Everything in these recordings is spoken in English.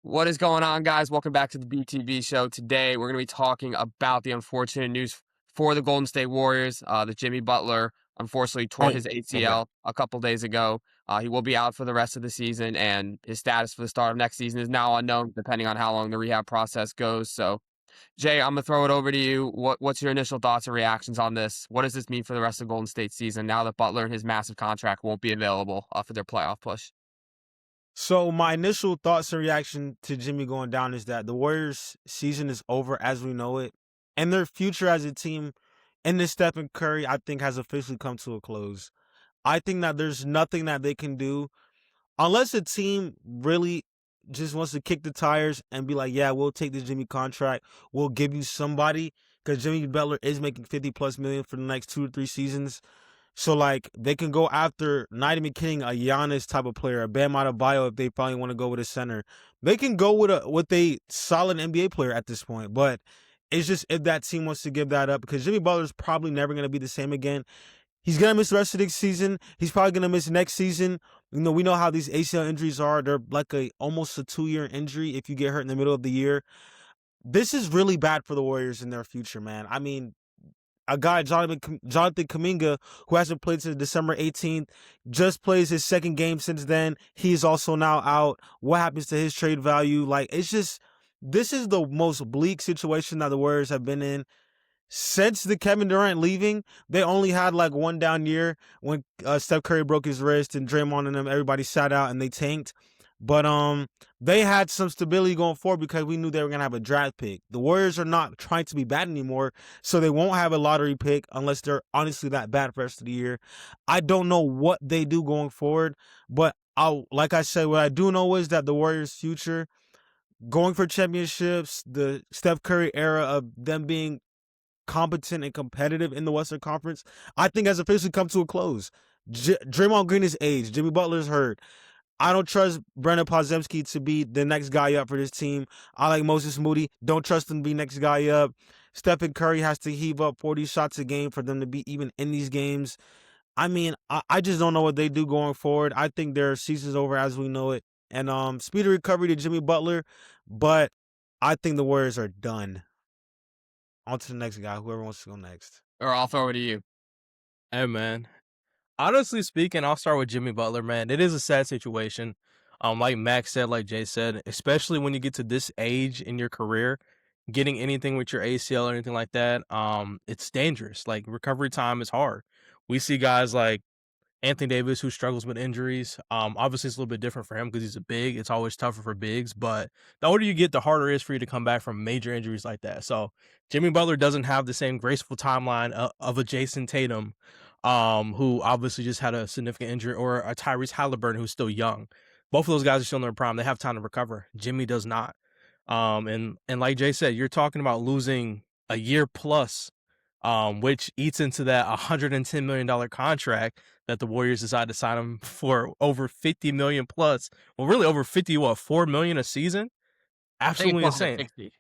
What is going on, guys? Welcome back to the BTB Show. Today, we're going to be talking about the unfortunate news for the Golden State Warriors. That Jimmy Butler unfortunately tore his Okay. ACL a couple days ago. He will be out for the rest of the season, and his status for the start of next season is now unknown, depending on how long the rehab process goes. So, Jay, I'm going to throw it over to you. What's your initial thoughts and reactions on this? What does this mean for the rest of Golden State season now that Butler and his massive contract won't be available for their playoff push? So my initial thoughts and reaction to Jimmy going down is that the Warriors season is over as we know it. And their future as a team and this Stephen Curry, I think, has officially come to a close. I think that there's nothing that they can do unless a team really just wants to kick the tires and be like, yeah, we'll take this Jimmy contract. We'll give you somebody because Jimmy Butler is making 50 plus million for the next 2 or 3 seasons. So, like, they can go after, not even kidding, a Giannis type of player, a Bam Adebayo if they finally want to go with a center. They can go with a solid NBA player at this point. But it's just if that team wants to give that up, because Jimmy Butler's probably never going to be the same again. He's going to miss the rest of the season. He's probably going to miss next season. We know how these ACL injuries are. They're like almost a 2-year injury if you get hurt in the middle of the year. This is really bad for the Warriors in their future, man. I mean, a guy, Jonathan Kuminga, who hasn't played since December 18th, just plays his second game since then. He's also now out. What happens to his trade value? Like, it's just, this is the most bleak situation that the Warriors have been in. Since the Kevin Durant leaving, they only had like one down year when Steph Curry broke his wrist and Draymond and them, everybody sat out and they tanked. But they had some stability going forward because we knew they were going to have a draft pick. The Warriors are not trying to be bad anymore, so they won't have a lottery pick unless they're honestly that bad for the rest of the year. I don't know what they do going forward, but like I said, what I do know is that the Warriors' future, going for championships, the Steph Curry era of them being competent and competitive in the Western Conference, I think has officially come to a close. Draymond Green is aged. Jimmy Butler's hurt. I don't trust Brandon Podziemski to be the next guy up for this team. I like Moses Moody. Don't trust him to be next guy up. Stephen Curry has to heave up 40 shots a game for them to be even in these games. I mean, I just don't know what they do going forward. I think their season's over as we know it. And speedy recovery to Jimmy Butler, but I think the Warriors are done. On to the next guy, whoever wants to go next. Or I'll throw it to you. Hey, man. Honestly speaking, I'll start with Jimmy Butler, man. It is a sad situation. Like Max said, like Jay said, especially when you get to this age in your career, getting anything with your ACL or anything like that, it's dangerous. Like, recovery time is hard. We see guys like Anthony Davis who struggles with injuries. Obviously it's a little bit different for him because he's a big. It's always tougher for bigs, but the older you get, the harder it is for you to come back from major injuries like that. So Jimmy Butler doesn't have the same graceful timeline of a Jason Tatum, who obviously just had a significant injury, or a Tyrese Halliburton who's still young. Both of those guys are still in their prime. They have time to recover. Jimmy does not. And like Jay said, you're talking about losing a year plus, which eats into that $110 million contract that the Warriors decided to sign him for, over $50 million plus. Well, really over 50, $4 million a season? Absolutely insane. 60.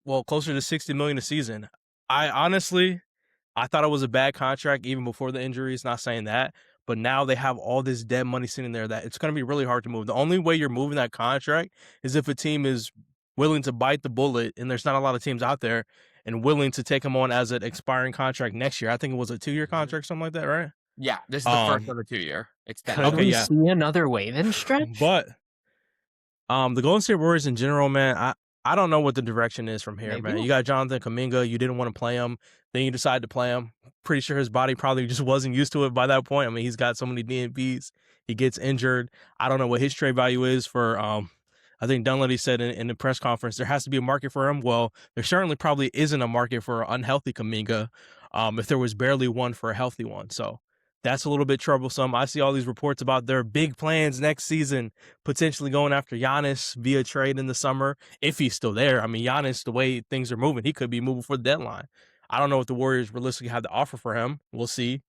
Well, closer to $60 million a season. I thought it was a bad contract even before the injuries, not saying that, but now they have all this dead money sitting there that it's going to be really hard to move. The only way you're moving that contract is if a team is willing to bite the bullet, and there's not a lot of teams out there and willing to take him on as an expiring contract next year. I think it was a 2-year contract, something like that, right? Yeah, this is the first of the 2-year extension. Could Okay, we yeah. see another wave-in stretch? But the Golden State Warriors in general, man, I don't know what the direction is from here, Maybe man. we'll- You got Jonathan Kuminga. You didn't want to play him. Then you decided to play him. Pretty sure his body probably just wasn't used to it by that point. I mean, he's got so many DNPs. He gets injured. I don't know what his trade value is for I think Dunleavy said in the press conference there has to be a market for him. Well, there certainly probably isn't a market for an unhealthy Kuminga, if there was barely one for a healthy one. So that's a little bit troublesome. I see all these reports about their big plans next season, potentially going after Giannis via trade in the summer, if he's still there. I mean, Giannis, the way things are moving, he could be moving for the deadline. I don't know what the Warriors realistically have to offer for him. We'll see.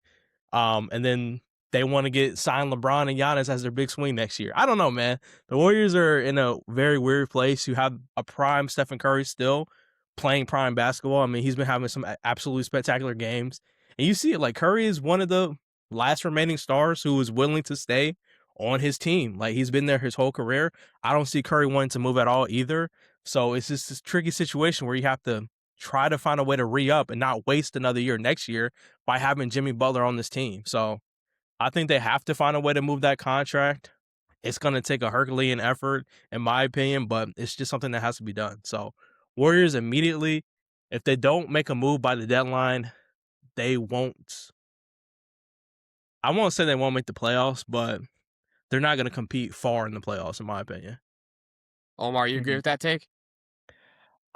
And then they want to sign LeBron and Giannis as their big swing next year. I don't know, man. The Warriors are in a very weird place. You have a prime Stephen Curry still playing prime basketball. I mean, he's been having some absolutely spectacular games. And you see it, like, Curry is one of the last remaining stars who is willing to stay on his team. Like, he's been there his whole career. I don't see Curry wanting to move at all either. So it's just this tricky situation where you have to try to find a way to re-up and not waste another year next year by having Jimmy Butler on this team. So I think they have to find a way to move that contract. It's going to take a Herculean effort, in my opinion, but it's just something that has to be done. So Warriors immediately, if they don't make a move by the deadline, they won't. I won't say they won't make the playoffs, but they're not going to compete far in the playoffs, in my opinion. Omar, you agree with that take?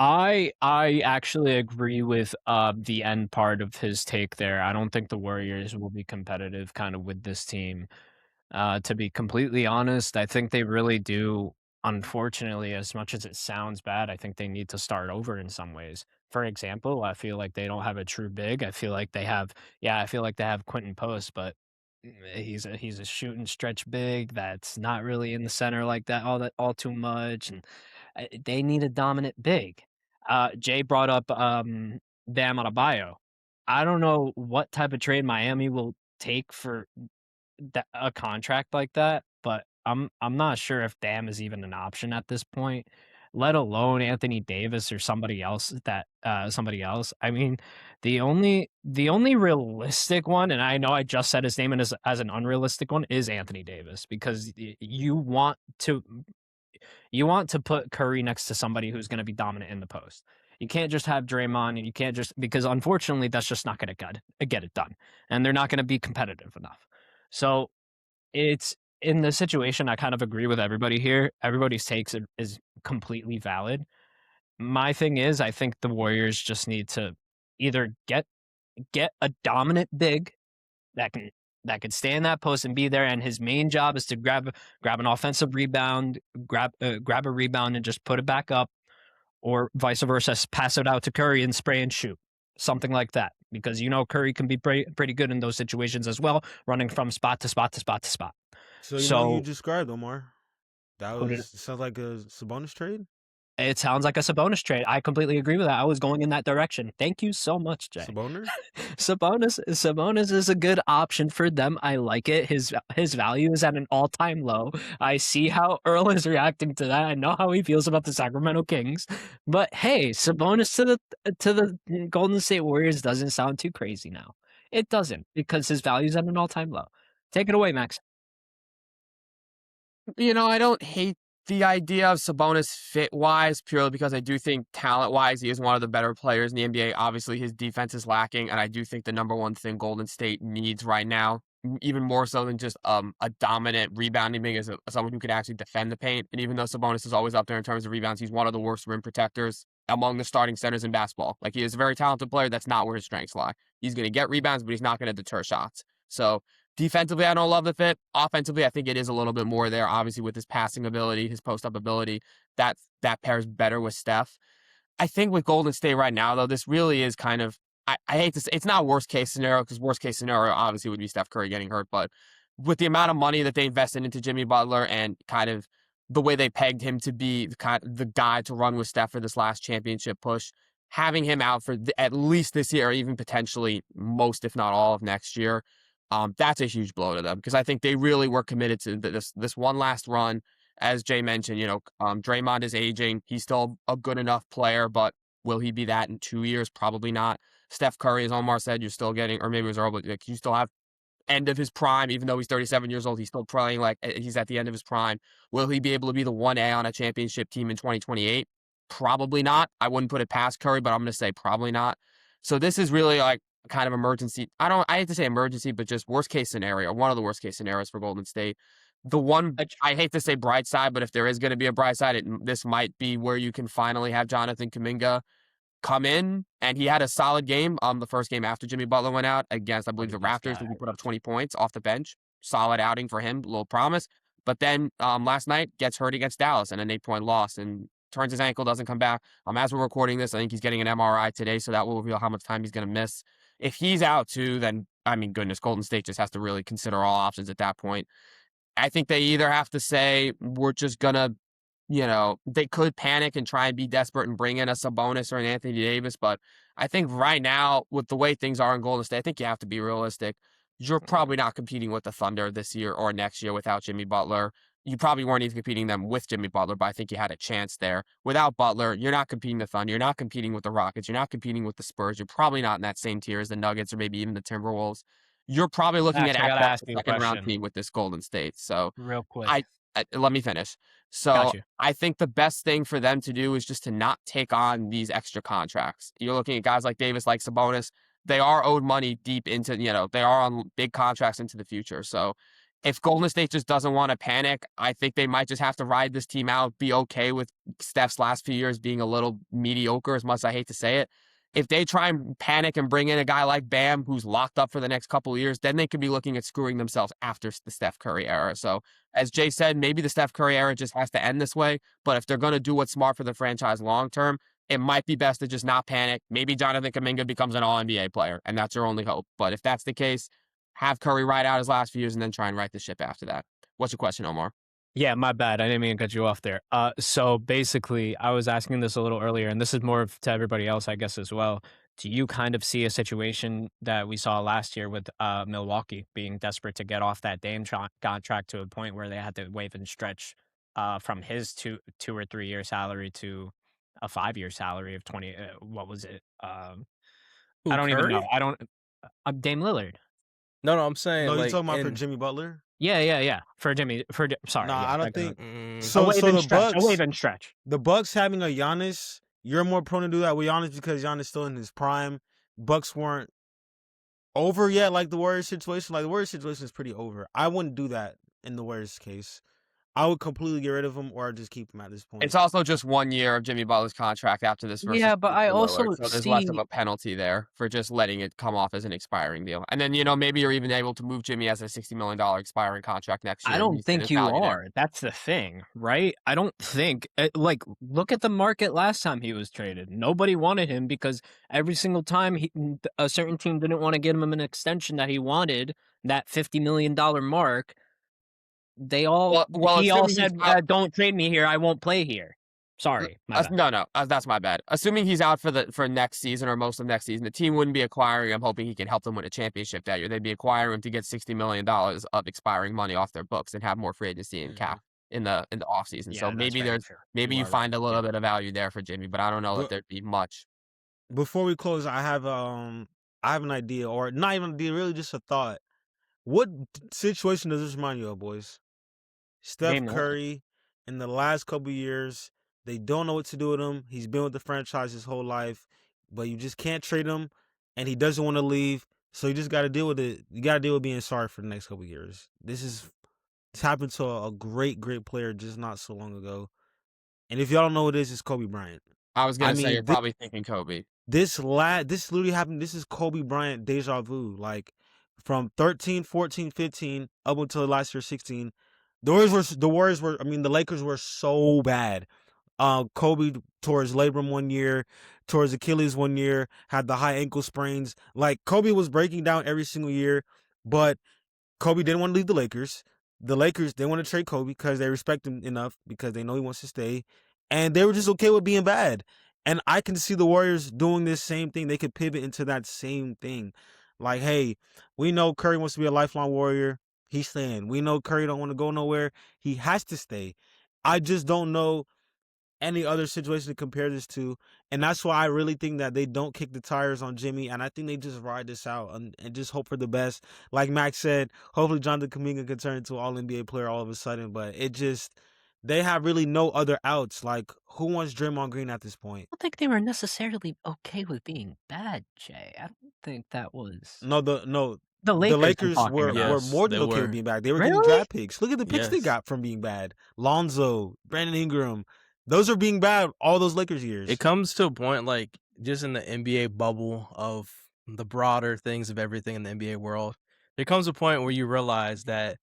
I actually agree with the end part of his take there. I don't think the Warriors will be competitive kind of with this team. To be completely honest, I think they really do. Unfortunately, as much as it sounds bad, I think they need to start over in some ways. For example, I feel like they don't have a true big. I feel like they have, yeah, I feel like they have Quentin Post, but he's a shoot and stretch big that's not really in the center like that all too much, and they need a dominant big. Jay brought up Bam Adebayo. I don't know what type of trade Miami will take for a contract like that, but I'm not sure if Bam is even an option at this point, let alone Anthony Davis or somebody else that somebody else. I mean, the only realistic one, and I know I just said his name as an unrealistic one, is Anthony Davis, because you want to put Curry next to somebody who's going to be dominant in the post. You can't just have Draymond, and you can't just, because unfortunately that's just not going to get it done, and they're not going to be competitive enough. So it's in the situation. I kind of agree with everybody here. Everybody's takes is completely valid. My thing is, I think the Warriors just need to either get a dominant big that can stay in that post and be there, and his main job is to grab an offensive rebound, grab a rebound and just put it back up, or vice versa, pass it out to Curry and spray and shoot, something like that. Because Curry can be pretty good in those situations as well, running from spot to spot to spot to spot. So you know you described Omar. That sounds like a Sabonis trade. It sounds like a Sabonis trade. I completely agree with that. I was going in that direction. Thank you so much, Jay. Sabonis? Sabonis is a good option for them. I like it. His value is at an all-time low. I see how Earl is reacting to that. I know how he feels about the Sacramento Kings. But hey, Sabonis to the Golden State Warriors doesn't sound too crazy now. It doesn't, because his value is at an all-time low. Take it away, Max. I don't hate the idea of Sabonis fit-wise, purely because I do think talent-wise, he is one of the better players in the NBA. Obviously, his defense is lacking, and I do think the number one thing Golden State needs right now, even more so than just a dominant rebounding big, is someone who could actually defend the paint. And even though Sabonis is always up there in terms of rebounds, he's one of the worst rim protectors among the starting centers in basketball. Like, he is a very talented player. That's not where his strengths lie. He's going to get rebounds, but he's not going to deter shots. So defensively, I don't love the fit. Offensively, I think it is a little bit more there. Obviously, with his passing ability, his post-up ability, that pairs better with Steph. I think with Golden State right now, though, this really is kind of, I hate to say, it's not worst case scenario, because worst case scenario obviously would be Steph Curry getting hurt. But with the amount of money that they invested into Jimmy Butler and kind of the way they pegged him to be the guy to run with Steph for this last championship push, having him out for at least this year, or even potentially most, if not all, of next year, that's a huge blow to them, because I think they really were committed to this one last run. As Jay mentioned, Draymond is aging. He's still a good enough player, but will he be that in 2 years? Probably not. Steph Curry, as Omar said, you're still getting, or maybe it was Earl, but you still have end of his prime. Even though he's 37 years old, he's still playing like he's at the end of his prime. Will he be able to be the 1A on a championship team in 2028? Probably not. I wouldn't put it past Curry, but I'm going to say probably not. So this is really like kind of emergency. I hate to say emergency, but just worst case scenario, one of the worst case scenarios for Golden State. The one, I hate to say bright side, but if there is going to be a bright side, this might be where you can finally have Jonathan Kuminga come in, and he had a solid game. The first game after Jimmy Butler went out against, I believe, the Raptors, where he put up 20 points off the bench. Solid outing for him, little promise. But then last night gets hurt against Dallas in an 8-point loss and turns his ankle, doesn't come back. As we're recording this, I think he's getting an MRI today, so that will reveal how much time he's going to miss. If he's out too, then goodness, Golden State just has to really consider all options at that point. I think they either have to say, we're just going to, they could panic and try and be desperate and bring in a Sabonis or an Anthony Davis. But I think right now, with the way things are in Golden State, I think you have to be realistic. you're probably not competing with the Thunder this year or next year without Jimmy Butler. You probably weren't even competing them with Jimmy Butler, but I think you had a chance there. Without Butler, you're not competing the Thunder. You're not competing with the Rockets. You're not competing with the Spurs. You're probably not in that same tier as the Nuggets or maybe even the Timberwolves. You're probably looking Max, I at gotta best ask a you a second round question team with this Golden State. So real quick. I let me finish. Got So you. I think the best thing for them to do is just to not take on these extra contracts. You're looking at guys like Davis, like Sabonis. They are owed money deep into, they are on big contracts into the future. So if Golden State just doesn't want to panic, I think they might just have to ride this team out, be okay with Steph's last few years being a little mediocre, as much as I hate to say it. If they try and panic and bring in a guy like Bam, who's locked up for the next couple of years, then they could be looking at screwing themselves after the Steph Curry era. So as Jay said, maybe the Steph Curry era just has to end this way. But if they're going to do what's smart for the franchise long term, it might be best to just not panic. Maybe Jonathan Kuminga becomes an All-NBA player, and that's your only hope. But if that's the case, have Curry ride out his last few years and then try and right the ship after that. What's your question, Omar? Yeah, my bad. I didn't mean to cut you off there. So basically, I was asking this a little earlier, and this is more to everybody else, I guess, as well. Do you kind of see a situation that we saw last year with Milwaukee being desperate to get off that Dame contract to a point where they had to waive and stretch from his two or 3 year salary to a 5 year salary of 20? What was it? I Who, don't even know. Curry? I don't. Dame Lillard. No, I'm saying No, you like talking about for in Jimmy Butler? Yeah. Sorry, Nah, yeah. I that don't guy. think. mm, A So wave so and the stretch. A wave Bucks, and stretch. the Bucks having a Giannis, you're more prone to do that with Giannis because Giannis still in his prime. Bucks weren't over yet, like the Warriors situation. Like the Warriors situation is pretty over. I wouldn't do that in the Warriors case. I would completely get rid of him or just keep him at this point. It's also just 1 year of Jimmy Butler's contract after this versus Yeah, but I for also Lillard, so there's less of see a penalty there for just letting it come off as an expiring deal. And then, maybe you're even able to move Jimmy as a $60 million expiring contract next year. I and don't he's in think his you value there. are. That's the thing, right? I don't think like look at the market last time he was traded. Nobody wanted him because every single time a certain team didn't want to give him an extension that he wanted, that $50 million mark. He all Assuming he's said, out, "Don't trade me here. I won't play here." Sorry, my bad. no, that's my bad. Assuming he's out for next season or most of next season, the team wouldn't be acquiring him, hoping he can help them win a championship that year. They'd be acquiring him to get $60 million of expiring money off their books and have more free agency and cap in the offseason. Yeah, So that's maybe very true. maybe you are find a right. little Yeah. bit of value there for Jimmy, but I don't know that But there'd be much. before we close, I have an idea, or not even an idea, really just a thought. What situation does this remind you of, boys? Steph Dame Lillard. Curry, in the last couple years, they don't know what to do with him. He's been with the franchise his whole life, but you just can't trade him, and he doesn't want to leave. So you just got to deal with it. You got to deal with being sorry for the next couple years. This happened to a great player just not so long ago. And if y'all don't know what it is, it's Kobe Bryant. I was I gonna say mean, you're probably thinking Kobe. this literally happened. This is Kobe Bryant deja vu. Like from 13, 14, 15 up until last year 16. The Lakers were so bad. Kobe tore his labrum one year, tore his Achilles one year, had the high ankle sprains. Like Kobe was breaking down every single year, but Kobe didn't want to leave the Lakers. The Lakers, they want to trade Kobe because they respect him enough because they know he wants to stay. And they were just okay with being bad. And I can see the Warriors doing this same thing. They could pivot into that same thing. Like, hey, we know Curry wants to be a lifelong Warrior. He's staying. We know Curry don't want to go nowhere. He has to stay. I just don't know any other situation to compare this to. And that's why I really think that they don't kick the tires on Jimmy. And I think they just ride this out and just hope for the best. Like Max said, hopefully Jonathan Kuminga can turn into an All-NBA player all of a sudden. But they have really no other outs. Like, who wants Draymond Green at this point? I don't think they were necessarily okay with being bad, Jay. I don't think that was The the Lakers I'm talking were about. Yes, more than they okay with were. being bad. They were getting Really? draft picks. Look at the picks they Yes. got from being bad. Lonzo, Brandon Ingram. Those are being bad all those Lakers years. It comes to a point like just in the NBA bubble of the broader things of everything in the NBA world. There comes a point where you realize that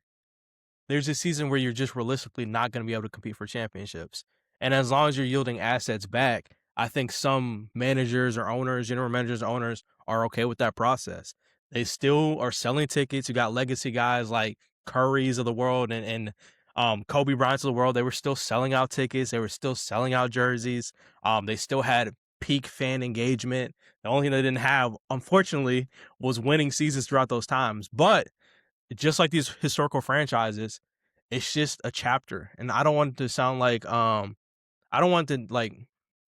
there's a season where you're just realistically not going to be able to compete for championships. And as long as you're yielding assets back, I think some managers or owners, general managers or owners are okay with that process. They still are selling tickets. You got legacy guys like Curry's of the world and Kobe Bryant's of the world. They were still selling out tickets. They were still selling out jerseys. They still had peak fan engagement. The only thing they didn't have, unfortunately, was winning seasons throughout those times. But just like these historical franchises, it's just a chapter. And I don't want it to sound like I don't want to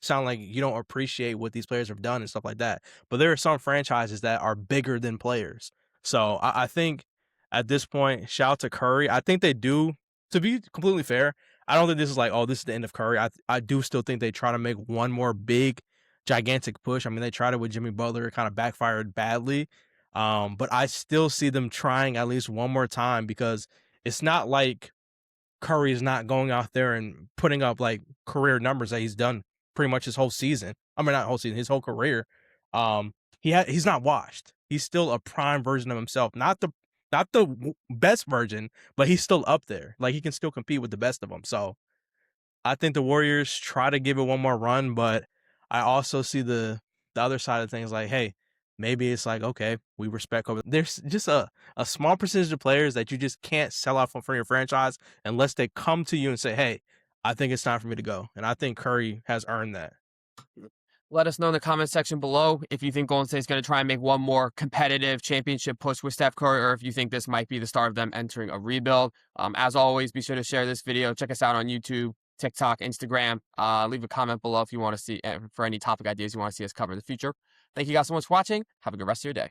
sound like you don't appreciate what these players have done and stuff like that. But there are some franchises that are bigger than players. So I think at this point, shout out to Curry. I think they do, to be completely fair, I don't think this is like, oh, this is the end of Curry. I do still think they try to make one more big, gigantic push. I mean, they tried it with Jimmy Butler. It kind of backfired badly. But I still see them trying at least one more time, because it's not like Curry is not going out there and putting up like career numbers that he's done pretty much his whole season. I mean, not whole season, his whole career. He's not washed. He's still a prime version of himself. Not the best version, but he's still up there. Like, he can still compete with the best of them. So I think the Warriors try to give it one more run, but I also see the other side of things, like, hey, maybe it's like, okay, we respect Kobe. There's just a small percentage of players that you just can't sell out for your franchise unless they come to you and say, hey, I think it's time for me to go. And I think Curry has earned that. Let us know in the comment section below if you think Golden State's going to try and make one more competitive championship push with Steph Curry, or if you think this might be the start of them entering a rebuild. As always, be sure to share this video. Check us out on YouTube, TikTok, Instagram. Leave a comment below if you want to see for any topic ideas you want to see us cover in the future. Thank you guys so much for watching. Have a good rest of your day.